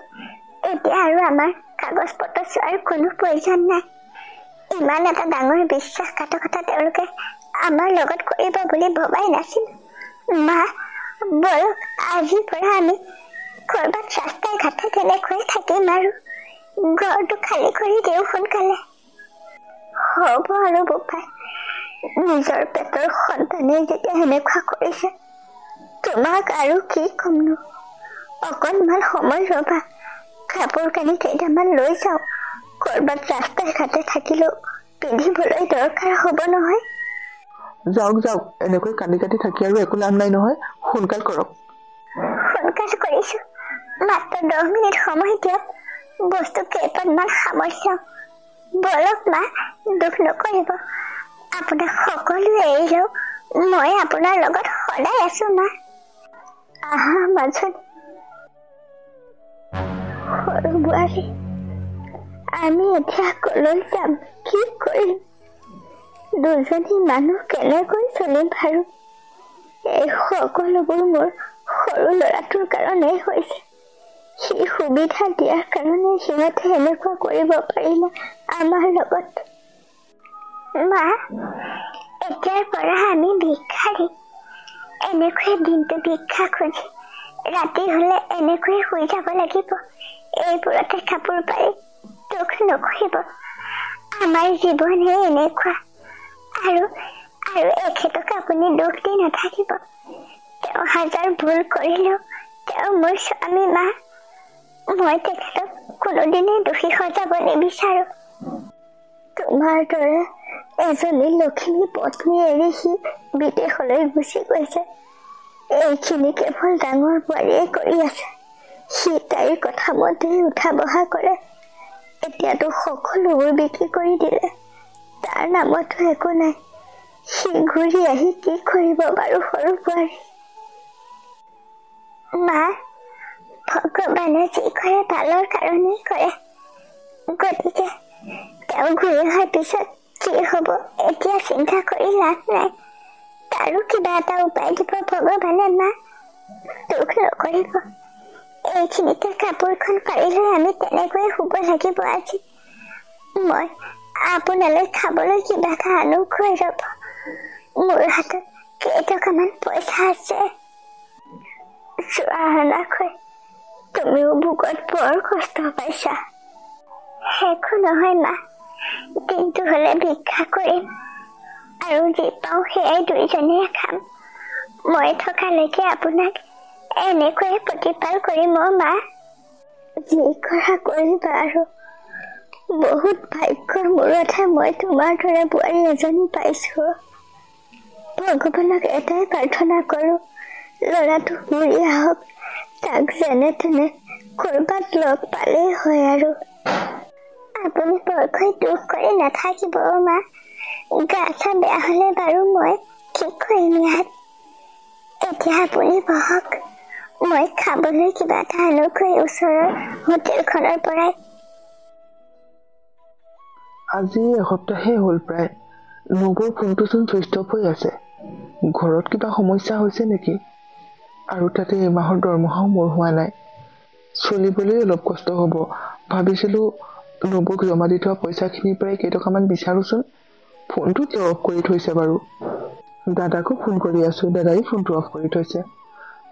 এতিয়া আৰু আমাৰ কাগজ পত্ৰ চোৱাৰ কোনো প্ৰয়োজন নাই। ইমান এটা ডাঙৰ বিশ্বাসঘাতকতা তেওঁলোকে আমাৰ লগত কৰিব বুলি ভবাই নাছিল। মা, বলক আজিৰ পৰা আমি কৰবাত ৰাস্তাই ঘাটে তেনেকৈ থাকিম আৰু ঘৰটো খালী কৰি দিওঁ সোনকালে। হ'ব আৰু বোপাই, নিজৰ পেটৰ সন্তানে যেতিয়া সেনেকুৱা কৰিছে, তোমাক আৰু কি কমনো? অকণমান সময় ৰবা, কাপোৰ কানি কেইটামান লৈ যাওঁ। কৰবাত ৰাস্তাই ঘাটে থাকিলেও পিন্ধিবলৈ দৰকাৰ হ'ব নহয়। যাওক যাওক, এনেকৈ কান্দি কাটি থাকি আৰু একো লাভ নাই নহয়, সোনকাল কৰক। সোনকাল কৰিছো, মাত্ৰ 10 মিনিট সময় দিয়ক, বস্তু কেইটামান সামৰি লওঁ। বলক মা, দুখ নকৰিব, আপোনাক সকলোৱে এৰি লওঁ, মই আপোনাৰ লগত সদায় আছো মা। আহা মাজনী। সৰু বোৱাৰী, আমি এতিয়া কলৈ যাম, কি কৰিম? দুজনী মানুহ কেনেকৈ চলিম বাৰু? এই সকলোবোৰ মোৰ সৰু ল'ৰাটোৰ কাৰণেই হৈছে। সি সুবিধা দিয়াৰ কাৰণে সিহঁতে এনেকুৱা কৰিব পাৰিলে আমাৰ লগত। মা, এতিয়াৰ পৰা আমি ভিক্ষাৰী। এনেকৈ দিনটো ভিক্ষা খুজি ৰাতি হলে এনেকৈ শুই যাব লাগিব। এইবোৰতে কাপোৰ পাৰি দুখ নকৰিব, আমাৰ জীৱনে এনেকুৱা। আৰু এখেতক আপুনি দুখ দি নাথাকিব। তেওঁ হাজাৰ ভুল কৰিলেও তেওঁ মোৰ স্বামী মা। মই তেখেতক কোনোদিনেই দোষী সজাব নিবিচাৰো। তোমাৰ দৰে এজনী লক্ষ্মী পত্নী এৰি সি বিদেশলৈ গুচি গৈছে। এইখিনি কেৱল ডাঙৰ বোৱাৰীয়ে কৰি আছে। সি তাইৰ কথা মতেই উঠা বহা কৰে। এতিয়াতো সকলোবোৰ বিক্ৰী কৰি দিলে, তাৰ নামতো একো নাই। সি ঘূৰি আহি কি কৰিব বাৰু সৰু বোৱাৰী? মা, ভগৱানে যি কৰে ভালৰ কাৰণেই কৰে। গতিকে তেওঁ ঘূৰি অহাৰ পিছত কি হব এতিয়া চিন্তা কৰি লাভ নাই। তাৰো কিবা এটা উপায় দিব ভগৱানে মা, দুখ নকৰিব। এইখিনিতে কাপোৰখন পাৰি লৈ আমি তেনেকৈয়ে শুব লাগিব আজি। মই আপোনালৈ খাবলৈ কিবা এটা আনো খুৱাই ৰব। মোৰ হাতত কেইটকামান পইচা আছে। চোৱা নাকৈ, তুমিও ভোকত বৰ কষ্ট পাইছা। একো নহয় মা, দিনটো হলে ভিক্ষা কৰিম আৰু যি পাওঁ সেয়াই দুইজনীয়ে খাম। মই থকালৈকে আপোনাক এনেকৈয়ে প্ৰতিপাল কৰিম অ মা। যি কৰা কৰিবা আৰু। বহুত ভাগ্যৰ মূৰতহে মই তোমাৰ দৰে বোৱাৰী এজনী পাইছো। ভগৱানক এটাই প্ৰাৰ্থনা কৰো, ল'ৰাটো ঘূৰি আহক, তাক যেনে তেনে কৰবাত লগ পালেই হয় আৰু। আপুনি বৰকৈ দুখ কৰি নাথাকিব মা। গা চা বেয়া হলে বাৰু মই ঠিক কৰিম ইয়াত। এতিয়া আপুনি বহক, মই খাবলৈ কিবা এটা আনোগৈ ওচৰৰ হোটেলখনৰ পৰাই। আজি এসপ্তাহে হ'ল প্ৰায়। নবৌৰ ফোনটো চোন চুইচ অফ হৈ আছে। ঘৰত কিবা সমস্যা হৈছে নেকি? আৰু তাতে এমাহৰ দৰমহাও মোৰ হোৱা নাই। চলিবলৈ অলপ কষ্ট হ'ব। ভাবিছিলো নবৌক জমা দি থোৱা পইচাখিনিৰ পৰাই কেইটকামান বিচাৰোচোন। ফোনটো কিয় অফ কৰি থৈছে বাৰু? দাদাকো ফোন কৰি আছো, দাদাই ফোনটো অফ কৰি থৈছে।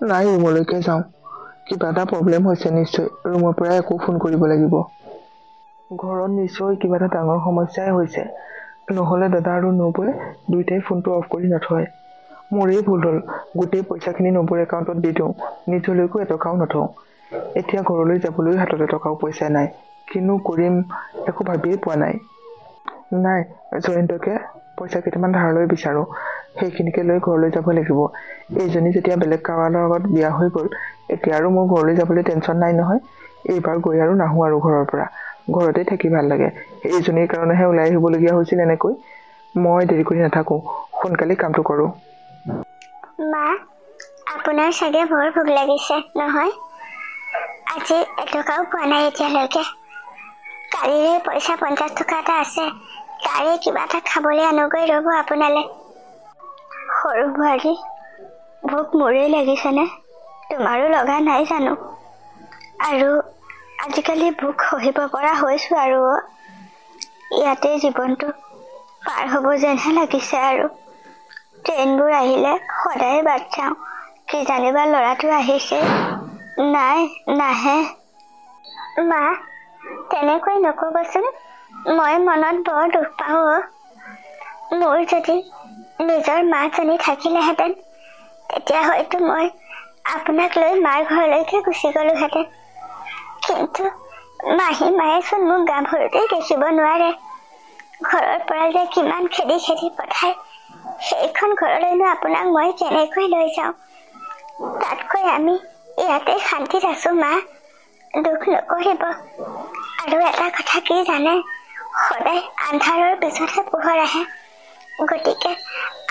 নাই, ৰুমলৈকে যাওঁ। কিবা এটা প্ৰব্লেম হৈছে নিশ্চয়, ৰুমৰ পৰাই আকৌ ফোন কৰিব লাগিব। ঘৰত নিশ্চয় কিবা এটা ডাঙৰ সমস্যাই হৈছে, নহলে দাদা আৰু নবৌৱে দুইটাই ফোনটো অফ কৰি নথয়। মোৰেই ভুল হ'ল, গোটেই পইচাখিনি নবৌৰ একাউণ্টত দি দিওঁ, নিজলৈকো এটকাও নথওঁ। এতিয়া ঘৰলৈ যাবলৈ হাতত এটকাও পইচা নাই। কিনো কৰিম একো ভাবিয়ে পোৱা নাই। নাই, জয়ন্তকে পইচা কেইটামান ধাৰলৈ বিচাৰো, সেইখিনিকে লৈ ঘৰলৈ যাব লাগিব। এইজনী যেতিয়া বেলেগ কাৰোবাৰ লগত বিয়া হৈ গ'ল, এতিয়া আৰু মোৰ ঘৰলৈ যাবলৈ টেনচন নাই নহয়। এইবাৰ গৈ আৰু নাহো আৰু ঘৰৰ পৰা, ঘৰতে থাকি ভাল লাগে। এইজনীৰ কাৰণেহে ওলাই আহিবলগীয়া হৈছিল এনেকৈ। মই দেৰি কৰি নাথাকো, সোনকালে কামটো কৰো। মা, আপোনাৰ চাগে বৰ ভোক লাগিছে নহয়? আজি এটকাও পোৱা নাই এতিয়ালৈকে। কালিৰে পইচা 50 টকা এটা আছে, তাৰে কিবা এটা খাবলৈ আনোগৈ ৰব আপোনালৈ। সৰু বোৱাৰী, ভোক মোৰেই লাগিছেনে? তোমাৰো লগা নাই জানো? আৰু আজিকালি ভোক সহিব পৰা হৈছো আৰু। ইয়াতে জীৱনটো পাৰ হ'ব যেনহে লাগিছে আৰু। ট্ৰেইনবোৰ আহিলে সদায় বাট চাওঁ, কি জানিবা ল'ৰাটো আহিছে। নাই, নাহে। মা, তেনেকৈ নকবচোন, মই মনত বৰ দুখ পাওঁ। মোৰ যদি নিজৰ মাজনী থাকিলেহেঁতেন, তেতিয়া হয়তো মই আপোনাক লৈ মাৰ ঘৰলৈকে গুচি গলোহেঁতেন, কিন্তু মায়েচোন মোক গাভৰুতেই দেখিব নোৱাৰে। ঘৰৰ পৰা যে কিমান খেদি খেদি পঠায়, সেইখন ঘৰলৈনো আপোনাক মই কেনেকৈ লৈ যাওঁ? তাতকৈ আমি ইয়াতে শান্তিত আছো মা, দুখ নকৰিব। আৰু এটা কথা কি জানে, সদায় আন্ধাৰৰ পিছতহে পোহৰ আহে। গতিকে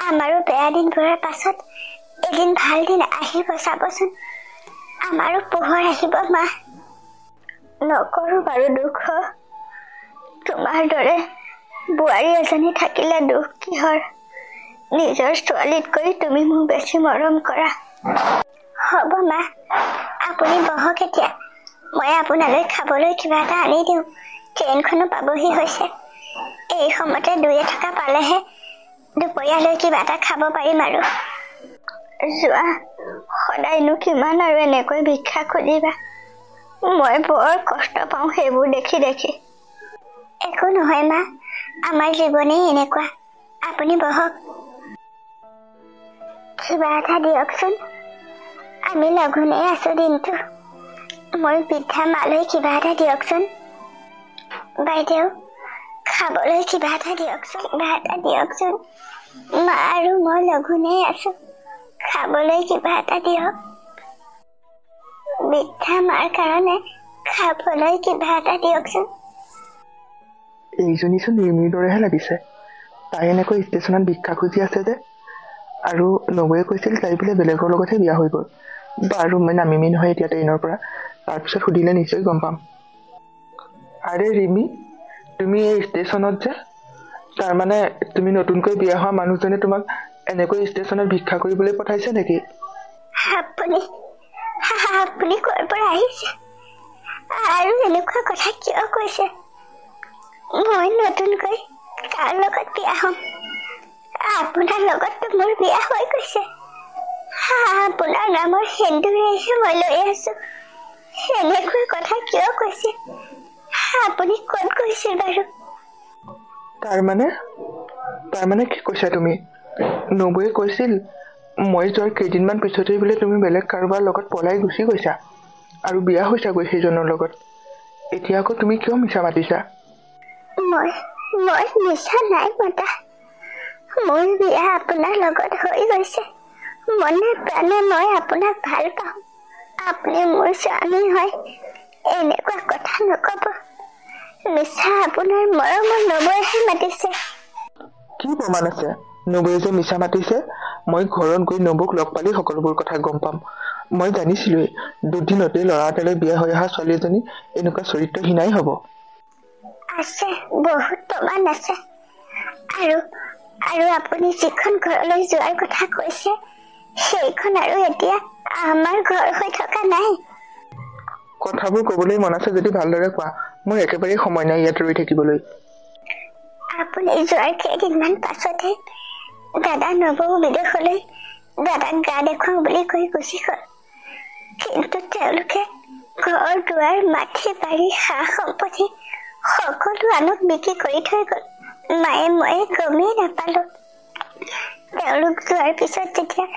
আমাৰো বেয়া দিনবোৰৰ পাছত এদিন ভাল দিন আহিব, চাবচোন। আমাৰো পোহৰ আহিব মা। নকৰো বাৰু দুখ, তোমাৰ দৰে বোৱাৰী এজনী থাকিলে দুখ কিহৰ? নিজৰ ছোৱালীতকৈ তুমি মোক বেছি মৰম কৰা। হ'ব মা, আপুনি বহক এতিয়া, মই আপোনালৈ খাবলৈ কিবা এটা আনি দিওঁ। ট্ৰেইনখনো পাবহি হৈছে। এই সময়তে 2 টকা পালেহে দুপৰীয়ালৈ কিবা এটা খাব পাৰিম আৰু। যোৱা, সদায়নো কিমান আৰু এনেকৈ ভিক্ষা খুজিবা? মই বৰ কষ্ট পাওঁ সেইবোৰ দেখি দেখি। একো নহয় মা, আমাৰ জীৱনেই এনেকুৱা। আপুনি বহক, কিবা এটা দিয়কচোন। আমি লঘোণেই আছো দিনটো। মোৰ বৃদ্ধা মালৈ কিবা এটা দিয়কচোন। বাইদেউ, খাবলৈ কিবা এটা দিয়কচোন, কিবা এটা দিয়কচোন। মা আৰু মই লঘোণেই আছো, খাবলৈ কিবা এটা দিয়ক। বৃদ্ধা মাৰ কাৰণে খাবলৈ কিবা এটা দিয়কচোন। এইজনীচোন নিৰ্মীৰ দৰেহে লাগিছে। তাই এনেকৈ ষ্টেচনত ভিক্ষা খুজি আছে যে। আৰু নবৌয়ে কৈছিল তাই বোলে বেলেগৰ লগতহে বিয়া হৈ গ'ল। বাৰু মই নামিমেই নহয় এতিয়া ট্ৰেইনৰ পৰা, তাৰপিছত সুধিলে নিশ্চয় গম পাম। আৰে ৰিমি, তুমি এই ষ্টেচনত যে, তাৰমানে তুমি নতুনকৈ বিয়া হোৱা মানুহজনে তোমাক এনেকৈ ষ্টেচনত ভিক্ষা কৰিবলৈ পঠাইছে নেকি? আপুনি ক'ৰ পৰা আহিছে আৰু এনেকুৱা কথা কিয় কৈছে? মই নতুনকৈ কাৰ লগত বিয়া হ'ম? আপোনাৰ লগততো মোৰ বিয়া হৈ গৈছে। আপোনাৰ নামৰ সেন্দুৰেহে মই লৈ আছো। এনেকুৱা কথা কিয় কৈছে? আপুনি ক'ত গৈছিল বাৰু? তাৰমানে কি কৈছা তুমি? নবৌয়ে কৈছিল মই যোৱাৰ কেইদিনমান পিছতেই বোলে তুমি বেলেগ কাৰোবাৰ লগত পলাই গুচি গৈছা আৰু বিয়া হৈছাগৈ সেইজনৰ লগত। এতিয়া আকৌ তুমি কিয় মিছা মাতিছা? মই মিছা নাই মতা। মোৰ বিয়া আপোনাৰ লগত হৈ গৈছে। মনে প্ৰাণে মই আপোনাক ভাল পাওঁ। আপুনি মোৰ স্বামী হয়, এনেকুৱা কথা নকব। মিছা আপোনাৰ মৰমৰ নবৌয়েহে মাতিছে। কি প্ৰমাণ আছে নবৌয়ে যে মিছা মাতিছে? মই ঘৰত গৈ নবৌক লগ পালি সকলোবোৰ কথা গম পাম। মই জানিছিলোৱেই দুদিনতেই ল'ৰা এটালৈ বিয়া হৈ অহা ছোৱালী এজনী এনেকুৱা চৰিত্ৰহীনাই হ'ব। আছে, বহুত প্ৰমাণ আছে। আৰু আপুনি যিখন ঘৰলৈ যোৱাৰ কথা কৈছে, সেইখন আৰু এতিয়া আমাৰ ঘৰ হৈ থকা নাই। কথাবোৰ কবলৈ মন আছে যদি ভালদৰে কোৱা, মোৰ একেবাৰে সময় নাই ইয়াত ৰৈ থাকিবলৈ। আপুনি যোৱাৰ কেইদিনমান পাছতে দাদা নবৌ বিদেশলৈ দাদাক গা দেখুৱাওঁ বুলি কৈ গুচি গ'ল। কিন্তু তেওঁলোকে ঘৰ দুৱাৰ, মাটি বাৰী, সা সম্পত্তি সকলো আনক বিক্ৰী কৰি থৈ গ'ল। মায়ে ময়ে গমেই নাপালো। তেওঁলোক যোৱাৰ পিছত যেতিয়া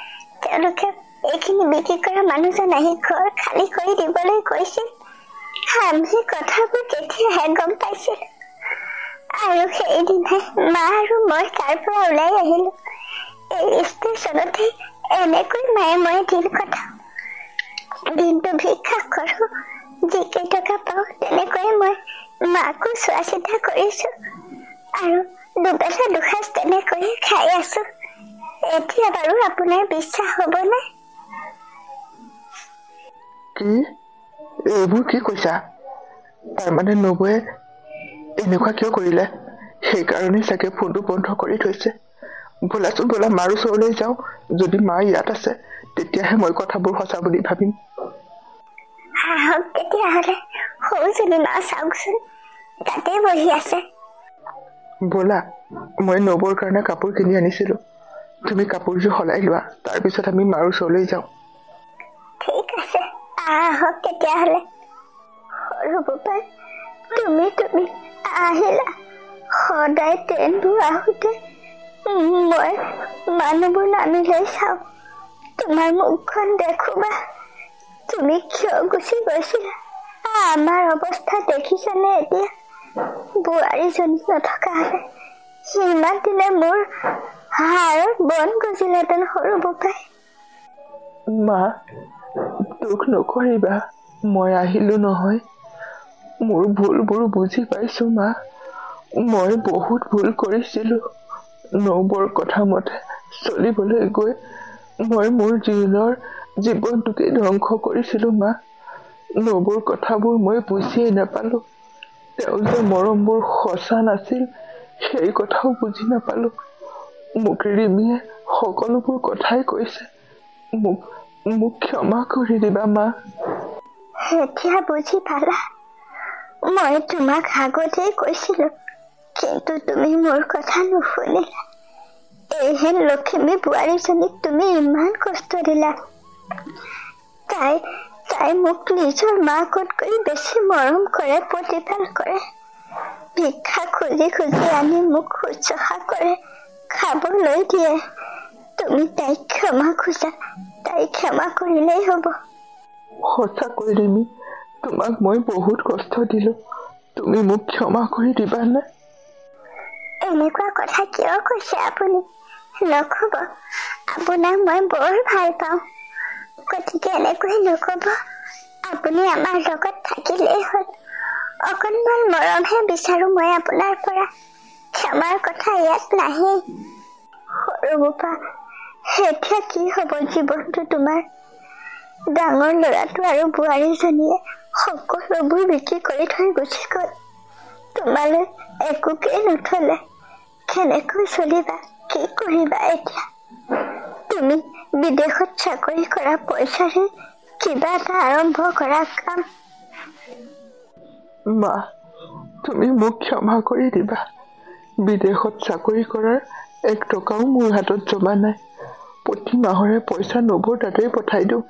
তেওঁলোকে এইখিনি বিক্ৰী কৰা মানুহজন আহি ঘৰ খালী কৰি দিবলৈ কৈছিল, আমি কথাবোৰ তেতিয়াহে গম পাইছিলো। আৰু সেইদিনাই মা আৰু মই তাৰ পৰা ওলাই আহিলো। এই ষ্টেচনতে এনেকৈ মায়ে মই দিন কটাও। দিনটো ভিক্ষা কৰো, যি কেইটকা পাওঁ তেনেকৈ মই মাকো চোৱা চিতা কৰিছো আৰু দুবেলা দুসাঁজ তেনেকৈয়ে খাই আছো। এতিয়া বাৰু আপোনাৰ বিশ্বাস হ'বনে? কি? এইবোৰ কি কৈছা? তাৰমানে নবৌয়ে এনেকুৱা কিয় কৰিলে? সেইকাৰণে চাগে ফোনটো বন্ধ কৰি থৈছে। ব'লাচোন ব'লা, মাৰ ওচৰলৈ যাওঁ। যদি মা ইয়াত আছে তেতিয়াহে মই কথাবোৰ সঁচা বুলি ভাবিম। আহক তেতিয়াহ'লে, সৰুজনী মা চাওকচোন, তাতে বহি আছে। ব'লা, মই নবৌৰ কাৰণে কাপোৰ কিনি আনিছিলো। তুমি কাপোৰযোৰ সলাই লোৱা, তাৰপিছত আমি মাৰ ওচৰলৈ যাওঁ। ঠিক আছে, আহক তেতিয়াহ'লে। সৰু বোপাই, তুমি আহিলা। সদায় ট্ৰেইনবোৰ আহোঁতে মই মানুহবোৰ নামিলৈ চাওঁ। তোমাৰ মুখখন দেখো বা তুমি কিয় গুচি গৈছিলা আমাৰ অৱস্থা দেখিছানে এতিয়া বোৱাৰীজনী নথকা হলে ইমান দিনে মোৰ হাড় বন গজিলেহেঁতেন সৰু বোপাই মা দুখ নকৰিবা মই আহিলো নহয় মোৰ ভুলবোৰ বুজি পাইছো মা মই বহুত ভুল কৰিছিলো নবৰ কথা মতে চলিবলৈ গৈ মই মোৰ জীৱনটোকে ধ্বংস কৰিছিলো মা নবৰ কথাবোৰ মই বুজিয়েই নাপালো তেওঁ যে মৰমবোৰ সঁচা নাছিল সেই কথাও বুজি নাপালো মোক ৰিমিয়ে সকলোবোৰ কথাই কৈছে মোক ক্ষমা কৰি দিবা মা এতিয়া বুজি পালা মই তোমাক আগতেই কৈছিলো কিন্তু তুমি মোৰ কথা নুশুনিলা এইহেন লক্ষ্মী বোৱাৰীজনীক তুমি ইমান কষ্ট দিলা তাই মোক নিজৰ মাকতকৈ বেছি মৰম কৰে প্ৰতিপাল কৰে ভিক্ষা খুজি খুজি আনি মোক শুশ্ৰূষা কৰে খাবলৈ দিয়ে তুমি তাইক ক্ষমা খোজা তাই ক্ষমা কৰিলেই হ'ব সঁচাকৈ ৰিমি তোমাক মই বহুত কষ্ট দিলো তুমি মোক ক্ষমা কৰি দিবানে এনেকুৱা কথা কিয় কৈছে আপুনি নকব আপোনাক মই বৰ ভাল পাওঁ গতিকে এনেকৈ নকব আপুনি আমাৰ লগত থাকিলেই হ'ল অকণমান মৰমহে বিচাৰো মই আপোনাৰ পৰা ক্ষমাৰ কথা ইয়াত নাহে সৰু বোপা এতিয়া কি হ'ব জীৱনটো তোমাৰ ডাঙৰ ল'ৰাটো আৰু বোৱাৰীজনীয়ে সকলোবোৰ বিক্ৰী কৰি থৈ গুচি গ'ল তোমালৈ একোকেই নথলে কেনেকৈ চলিবা কি কৰিবা এতিয়া তুমি বিদেশত চাকৰি কৰা পইচাৰে কিবা এটা আৰম্ভ কৰা কাম মা তুমি মোক ক্ষমা কৰি দিবা বিদেশত চাকৰি কৰাৰ 1 টকাও মোৰ হাতত জমা নাই প্ৰতি মাহৰে পইচা নবৰ তাতেই পঠাই দিওঁ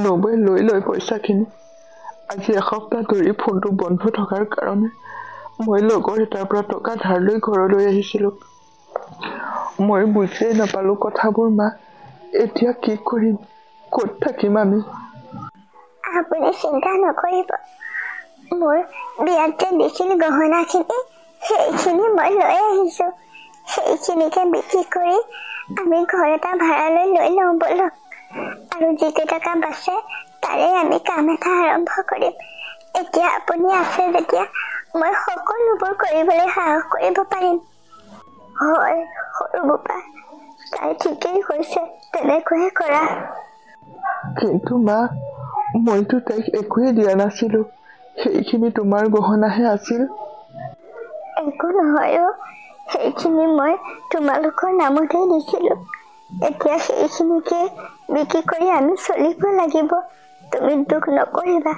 নবৈ লৈ লয় পইচাখিনি আজি এসপ্তাহ ধৰি ফোনটো বন্ধ থকাৰ কাৰণে মই লগৰ এটাৰ পৰা টকা ধাৰ লৈ ঘৰলৈ আহিছিলো মই বুজিয়েই নাপালো কথাবোৰ মা এতিয়া কি কৰিম ক'ত থাকিম আমি আপুনি চিন্তা নকৰিব মোৰ বিয়াত যে দিছিল গহনাখিনি সেইখিনি মই লৈ আহিছো সেইখিনিকে বিক্ৰী কৰি আমি ঘৰ এটা ভাড়ালৈ লৈ লওঁ বলক আৰু যিকেইটকা বাচে তাৰে আমি কাম এটা আৰম্ভ কৰিম এতিয়া আপুনি আছে যেতিয়া মই সকলোবোৰ কৰিবলৈ সাহস কৰিব পাৰিম হয় সৰু বোপা তাই ঠিকেই কৈছে তেনেকৈয়ে কৰা কিন্তু মা মইতো তাইক একোৱেই দিয়া নাছিলো সেইখিনি তোমাৰ গহনাহে আছিল একো নহয় সেইখিনি মই তোমালোকৰ নামতেই দিছিলো এতিয়া সেইখিনিকে বিক্ৰী কৰি আমি চলিব লাগিব তুমি দুখ নকৰিবা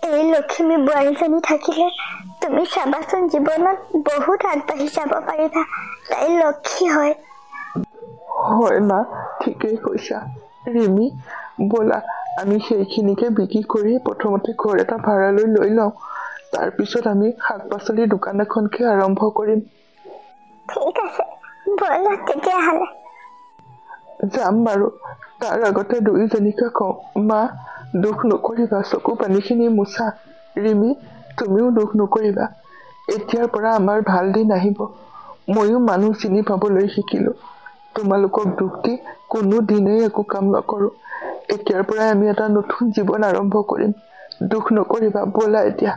এই লক্ষ্মী বোৱাৰীজনী থাকিলে তুমি চাবাচোন জীৱনত বহুত আগবাঢ়ি যাব পাৰিবা তাই লক্ষ্মী হয় মা ঠিকেই কৈছা ৰিমি ব'লা আমি সেইখিনিকে বিক্ৰী কৰি প্ৰথমতে ঘৰ এটা ভাড়ালৈ লৈ লওঁ তাৰপিছত আমি শাক পাচলিৰ দোকান এখনকে আৰম্ভ কৰিম ঠিক আছে ব'লা তেতিয়াহ'লে যাম বাৰু তাৰ আগতে দুয়োজনীকে কওঁ মা দুখ নকৰিবা চকু পানীখিনি মোচা ৰিমি তুমিও দুখ নকৰিবা এতিয়াৰ পৰা আমাৰ ভাল দিন আহিব ময়ো মানুহ চিনি পাবলৈ শিকিলো তোমালোকক দুখ দি কোনো দিনেই একো কাম নকৰো এতিয়াৰ পৰাই আমি এটা নতুন জীৱন আৰম্ভ কৰিম দুখ নকৰিবা ব'লা এতিয়া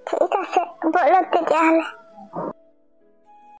ঠিক আছে ব'লক তেতিয়াহ'লে